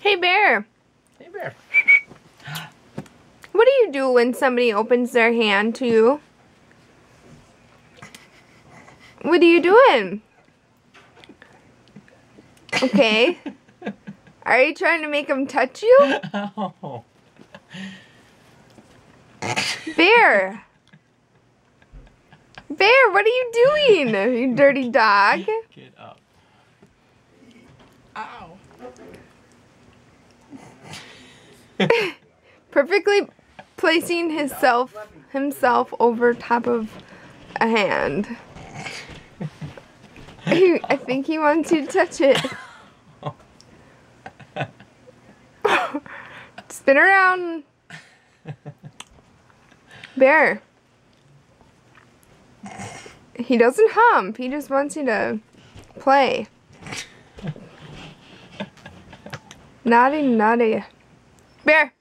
Hey, Bear. Hey, Bear. What do you do when somebody opens their hand to you? What are you doing? Okay. Are you trying to make them touch you? Oh. Bear. Bear, what are you doing, you dirty dog? Get up. Ow. Perfectly placing himself over top of a hand. I think he wants you to touch it. Spin around. Bear. He doesn't hump. He just wants you to play. Naughty, naughty. Bear.